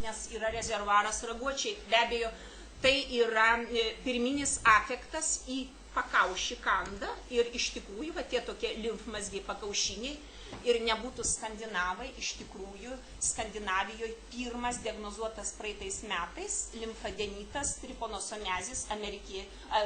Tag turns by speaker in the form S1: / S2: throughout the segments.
S1: nes yra rezervuaras raguočiai. Be abejo, tai yra pirminis afektas į pakaušį kanda ir iš tikrųjų va, tie tokie limfmazgiai pakaušiniai ir nebūtų skandinavai, iš tikrųjų Skandinavijoje pirmas diagnozuotas praeitais metais limfadenitas triponosomiazis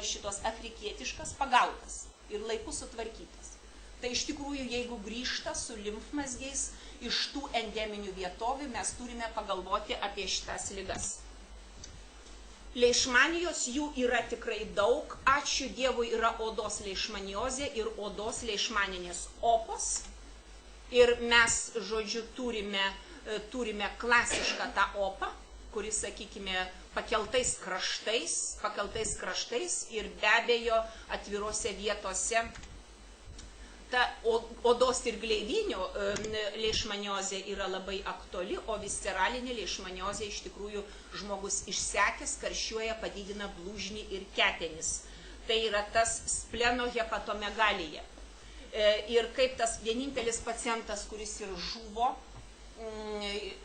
S1: šitos afrikietiškas pagautas ir laiku sutvarkytas. Tai iš tikrųjų, jeigu grįžta su limfmazgiais iš tų endeminių vietovių, mes turime pagalvoti apie šitas ligas. Leišmanijos jų yra tikrai daug. Ačiū Dievui yra odos leišmaniozė ir odos leišmaninės opos. Ir mes, žodžiu, turime klasišką tą opą, kuris, sakykime, pakeltais kraštais ir be abejo atvirose vietose. Ta odos ir gleivinio leišmaniozė yra labai aktuali, o visceralinė leišmaniozė iš tikrųjų žmogus išsekęs, karščiuoja, padidina blužnį ir kepenis. Tai yra tas splenohepatomegalija. Ir kaip tas vienintelis pacientas, kuris ir žuvo,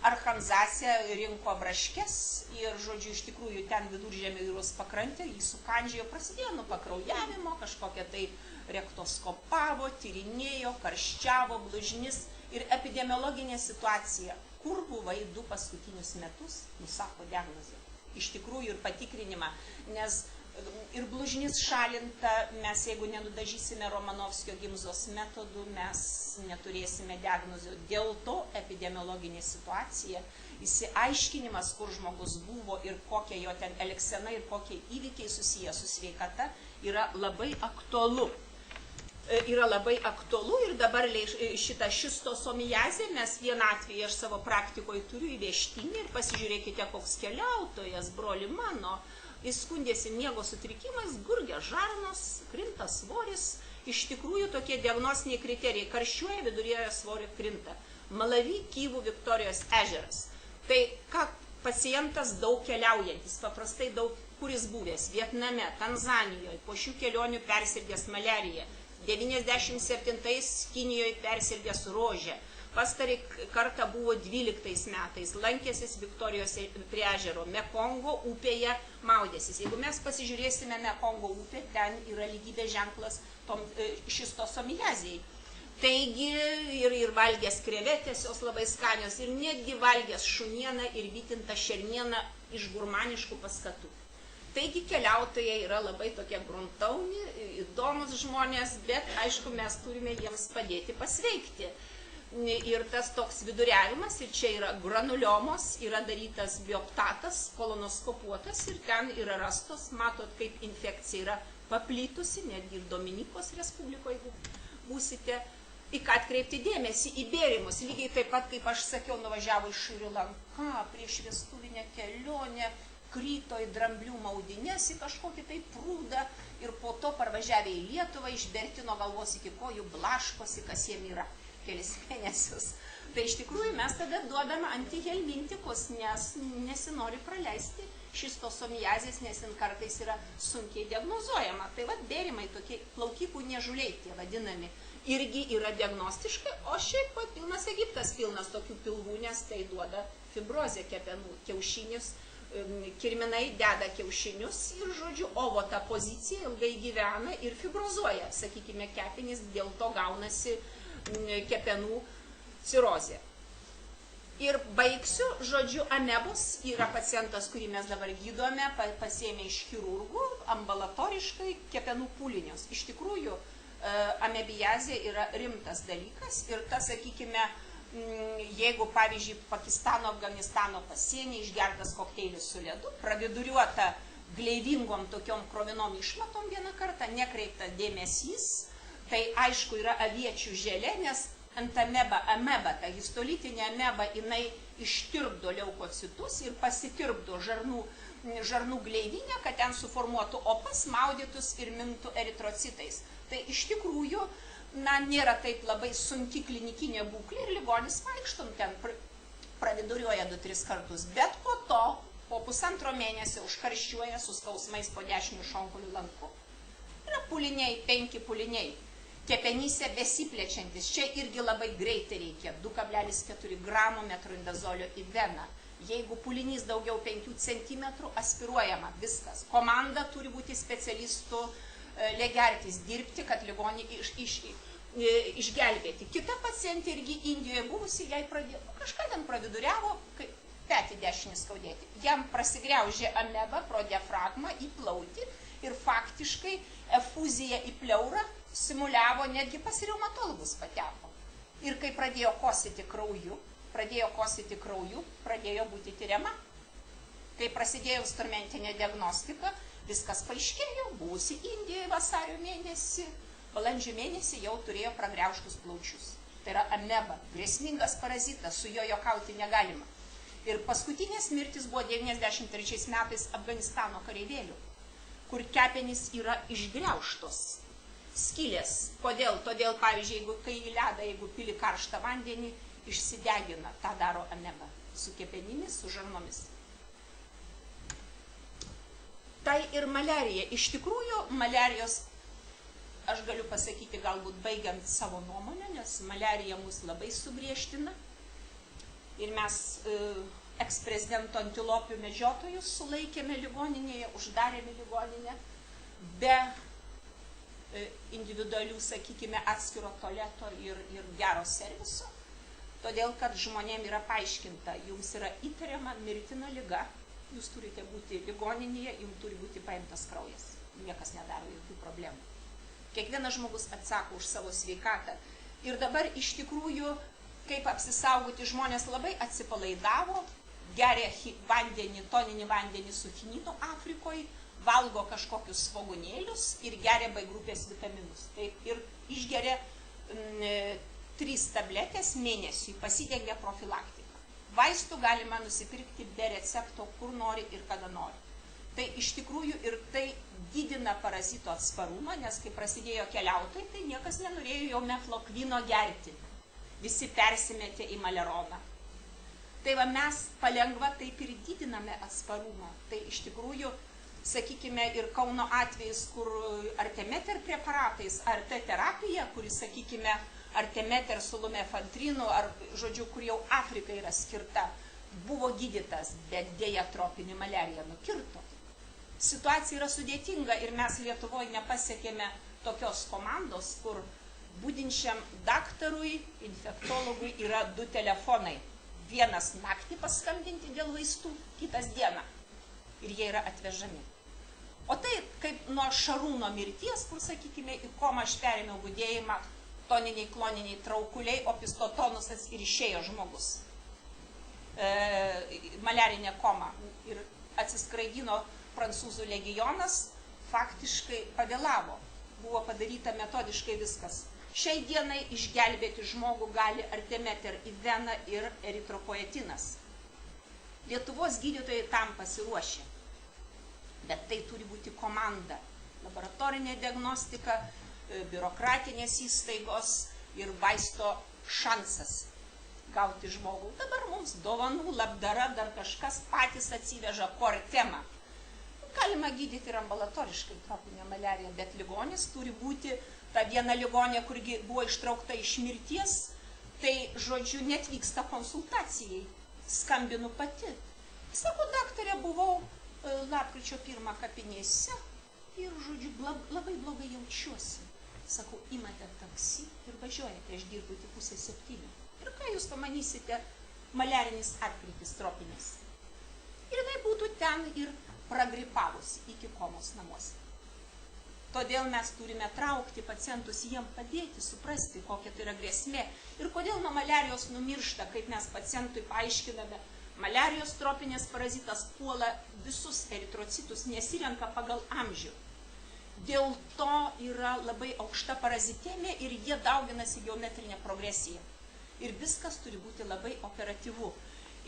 S1: Arkanzase rinko braškes ir, žodžiu, iš tikrųjų ten Viduržemio jūros pakrantė, jį sukandžiojo, prasidėjo nuo pakraujavimo, kažkokia tai rektoskopavo, tyrinėjo, karščiavo, blužnis ir epidemiologinė situacija, kur buvai 2 paskutinius metus, nusako diagnozę. Iš tikrųjų ir patikrinimą, nes ir blužnis šalinta, mes jeigu nenudažysime Romanovskio gimzos metodų, mes neturėsime diagnozių. Dėl to epidemiologinė situacija, įsiaiškinimas, kur žmogus buvo ir kokia jo ten elgsena ir kokie įvykiai susiję su sveikata, yra labai aktualu. Ir dabar šitą šistosomiazę mes vieną atvejį aš savo praktikoje turiu įvežtinį ir pasižiūrėkite, koks keliautojas, broli mano, jis skundėsi miego sutrikimais, gurgia žarnos, krinta svoris, iš tikrųjų tokie diagnostiniai kriterijai, karščiuoja, vidurėje svorio krinta. Malavi, Kyvų, Viktorijos ežeras. Tai ką pacientas daug keliaujantis, paprastai daug, kuris buvęs, Vietname, Tanzanijoje, po šių kelionių persirgęs maliarija, 97-ais Kinijoje persirgęs rožę, pastarį kartą buvo 12 metais, lankėsis Viktorijos prie ežero, Mekongo upėje maudėsis. Jeigu mes pasižiūrėsime Mekongo upę, ten yra lygybės ženklas šistosomiazijai. Taigi ir valgęs krevetės, jos labai skanios, ir netgi valgęs šunieną ir vytintą šernieną iš gurmaniškų paskatų. Taigi keliautojai yra labai tokie gruntauni, įdomus žmonės, bet aišku, mes turime jiems padėti pasveikti. Ir tas toks viduriavimas, ir čia yra granuliomos, yra darytas bioptatas, kolonoskopuotas ir ten yra rastos, matot, kaip infekcija yra paplitusi, netgi ir Dominikos Respublikoje, jeigu būsite, į ką atkreipti dėmesį, į bėrimus, lygiai taip pat, kaip aš sakiau, nuvažiavo iš Šri Lanka prieš vestuvinę kelionę, kryto į dramblių maudines, į kažkokį tai prūdą ir po to parvažiavę į Lietuvą išberti nuo galvos iki kojų blaškosi, kas jiem yra. Kelis mėnesius. Tai iš tikrųjų mes tada duodame antihelmintikus, nes nesinori praleisti šistosomiazės, nes jin kartais yra sunkiai diagnozuojama. Tai va, bėrimai tokie plaukikų niežuliai, tie vadinami, irgi yra diagnostiškai, o šiaip pat pilnas Egiptas pilnas tokių pilvų, nes tai duoda fibrozę kepenų, kiaušinius, kirminai deda kiaušinius ir, žodžiu, ovo ta pozicija ilgai gyvena ir fibrozuoja, sakykime, kepenys, dėl to gaunasi kepenų cirozė. Ir baigsiu, žodžiu, amebos yra pacientas, kurį mes dabar gydome, pasiėmė iš chirurgų, ambulatoriškai kepenų pūlinius. Iš tikrųjų, amebiazė yra rimtas dalykas ir tas, sakykime, jeigu, pavyzdžiui, Pakistano, Afganistano pasienį išgertas kokteilis su ledu, praviduriuota gleivingom tokiom krovinom išmatom vieną kartą, nekreipta dėmesys, tai aišku yra aviečių želė, nes antameba, ameba, ta histolitinė ameba, jinai ištirpdo leukocitus ir pasitirpdo žarnų gleivinę, kad ten suformuotų opas, maudytus ir mintų eritrocitais. Tai iš tikrųjų, nėra taip labai sunki klinikinė būklė ir ligonis vaikštom ten praviduriuoja 2-3 kartus, bet po to, po pusantro mėnesio užkarščiuoja su skausmais po dešiniu šonkauliu lanku. Yra pūliniai, 5 pūliniai. Kepenyse besiplečiantis, čia irgi labai greitai reikia 2,4 gramo metroindazolio į veną. Jeigu pūlinys daugiau 5 cm, aspiruojama, viskas. Komanda turi būti specialistų legertis dirbti, kad ligonį išgelbėti. Kita pacientė irgi Indijoje buvusi, jai pradėjo, kažką ten praviduriavo, petį dešinį skaudėti. Jam prasigriaužė ameba pro diafragmą į plautį ir faktiškai efuzija į pleurą simuliavo, netgi pas reumatologus pateko. Ir kai pradėjo kosyti krauju, pradėjo būti tyriama. Kai prasidėjo instrumentinė diagnostika, viskas paaiškėjo, buvusi Indijoje vasario mėnesį, balandžio mėnesį jau turėjo pragriaužtus plaučius. Tai yra ameba, grėsmingas parazitas, su jo juokauti negalima. Ir paskutinės mirtis buvo 93 metais Afganistano kareivėlių, kur kepenys yra išgriaužtos. Skylės. Kodėl? Todėl, pavyzdžiui, kai į ledą, jeigu pili karštą vandenį, išsidegina. Ta daro ameba. Su kepenimis, su žarnomis. Tai ir maliarija. Iš tikrųjų, maliarijos, aš galiu pasakyti, galbūt baigiant savo nuomonę, nes maliarija mus labai sugriežtina. Ir mes eksprezidento antilopių medžiotojus sulaikėme ligoninėje, uždarėme ligoninę be individualių, sakykime, atskiro tualeto ir gero serviso, todėl kad žmonėm yra paaiškinta, jums yra įtariama mirtina liga, jūs turite būti ligoninėje, jums turi būti paimtas kraujas, niekas nedaro jokių problemų. Kiekvienas žmogus atsako už savo sveikatą. Ir dabar iš tikrųjų, kaip apsisaugoti, žmonės labai atsipalaidavo, geria vandenį, toninį vandenį su chininu Afrikoje, valgo kažkokius svogūnėlius ir geria B grupės vitaminus. Taip, ir išgeria 3 tabletės mėnesiui, pasidengia profilaktiką. Vaistų galima nusipirkti be recepto, kur nori ir kada nori. Tai iš tikrųjų ir tai didina parazito atsparumą, nes kai prasidėjo keliautojai, tai niekas nenorėjo jau meflokwino gerti. Visi persimetė į maleroną. Tai va mes palengva taip ir didiname atsparumą. Tai iš tikrųjų, sakykime, ir Kauno atvejais, kur artemeter preparatais, RT terapija, kuris, sakykime, artemeter su lumefantrinu, ar, žodžiu, kur jau Afrikai yra skirta, buvo gydytas, bet dėja tropinį maliariją nukirto. Situacija yra sudėtinga ir mes Lietuvoje nepasiekėme tokios komandos, kur budinčiam daktarui, infektologui yra 2 telefonai. Vienas naktį paskambinti dėl vaistų, kitas dieną. Ir jie yra atvežami. O tai kaip nuo Šarūno mirties, kur, sakykime, į komą aš perėmiau budėjimą, toniniai, kloniniai traukuliai, opistotonusas ir išėjo žmogus. Maliarinė koma. Ir atsiskraidino prancūzų legionas, faktiškai pavėlavo. Buvo padaryta metodiškai viskas. Šiai dienai išgelbėti žmogų gali artemeter į veną ir eritropoetinas. Lietuvos gydytojai tam pasiruošė. Bet tai turi būti komanda. Laboratorinė diagnostika, biurokratinės įstaigos ir vaisto šansas gauti žmogų. Dabar mums dovanų, labdara, dar kažkas patys atsiveža kortemą. Galima gydyti ir ambulatoriškai tropinę maliariją, bet ligonis turi būti ta viena ligonė, kurgi buvo ištraukta iš mirties, tai, žodžiu, net vyksta konsultacijai. Skambinu pati. Sako, daktarė, buvau lapkričio 1 kapinėse ir, žodžiu, labai blogai jaučiuosi. Sakau, imate taksi ir važiuojate, aš dirbu tik 6:30. Ir ką jūs pamanysite, maliarinis atkrytis tropinis. Ir jinai būtų ten ir pragripavusi iki komos namuose. Todėl mes turime traukti pacientus, jiem padėti, suprasti, kokia tai yra grėsmė. Ir kodėl nuo maliarijos numiršta, kaip mes pacientui paaiškiname, maliarijos tropinės parazitas puola visus eritrocitus, nesirenka pagal amžių. Dėl to yra labai aukšta parazitemija ir jie dauginasi geometrinė progresija. Ir viskas turi būti labai operatyvu.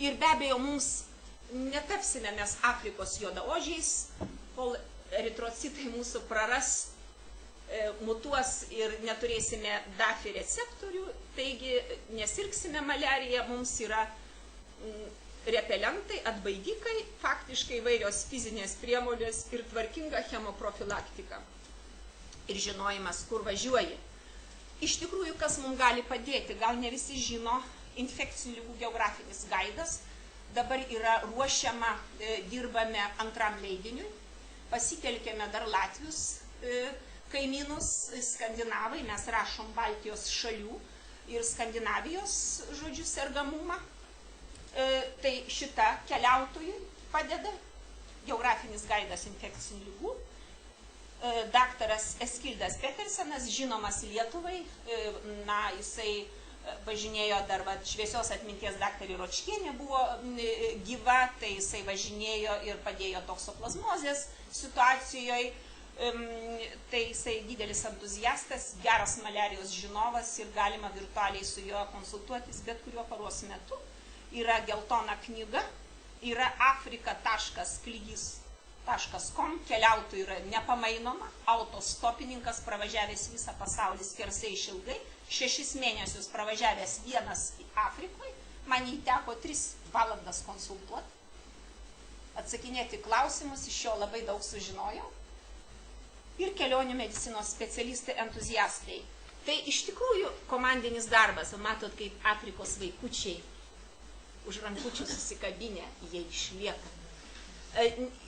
S1: Ir be abejo, mums netapsime mes Afrikos juodaodžiais, kol eritrocitai mūsų praras, mutuos ir neturėsime DAFI receptorių, taigi nesirgsime maliariją, mums yra repelentai, atbaidikai, faktiškai įvairios fizinės priemonės ir tvarkinga chemoprofilaktika. Ir žinojimas, kur važiuoji. Iš tikrųjų, kas mums gali padėti, gal ne visi žino, infekcinių ligų geografinis gaidas dabar yra ruošiama, dirbame antram leidiniui, pasitelkėme dar Latvius kaimynus, skandinavai, mes rašom Baltijos šalių ir Skandinavijos, žodžiu, sergamumą. Tai šita keliautojui padeda, geografinis gaidas infekcinių lygų. Daktaras Eskildas Petersenas, žinomas Lietuvai, jisai važinėjo dar, šviesios atminties daktarė Ročkienė buvo gyva, tai jisai važinėjo ir padėjo toksoplazmozės situacijoje, tai jisai didelis entuziastas, geras maliarijos žinovas ir galima virtualiai su juo konsultuotis bet kuriuo paros metu. Yra geltona knyga, yra afrika.klygys.com, keliautojų yra nepamainoma, autostopininkas pravažiavęs visą pasaulį skersai išilgai, 6 mėnesius pravažiavęs vienas į Afrikoje, man jį teko 3 valandas konsultuoti, atsakinėti klausimus, iš jo labai daug sužinojau. Ir kelionių medicinos specialistai, entuziastai. Tai iš tikrųjų komandinis darbas, matot, kaip Afrikos vaikučiai už rankučių susikabinę, jie išlieka.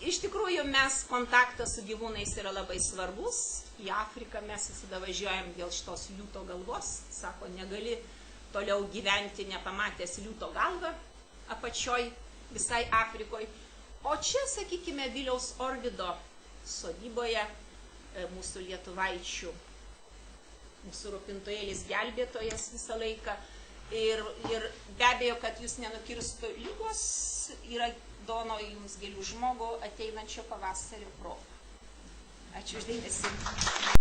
S1: Iš tikrųjų, kontaktas su gyvūnais yra labai svarbus. Į Afriką mes visada važiuojam dėl šitos liūto galvos. Sako, negali toliau gyventi nepamatęs liūto galvą apačioj visai Afrikoje. O čia, sakykime, Viliaus Orvido sodyboje mūsų lietuvaičių, mūsų rūpintojėlis gelbėtojas visą laiką. Ir be abejo, kad jūs nenukirstų lygos, yra dovanoju jums gėlių žmogų ateinančio pavasario proga. Ačiū už dėmesį.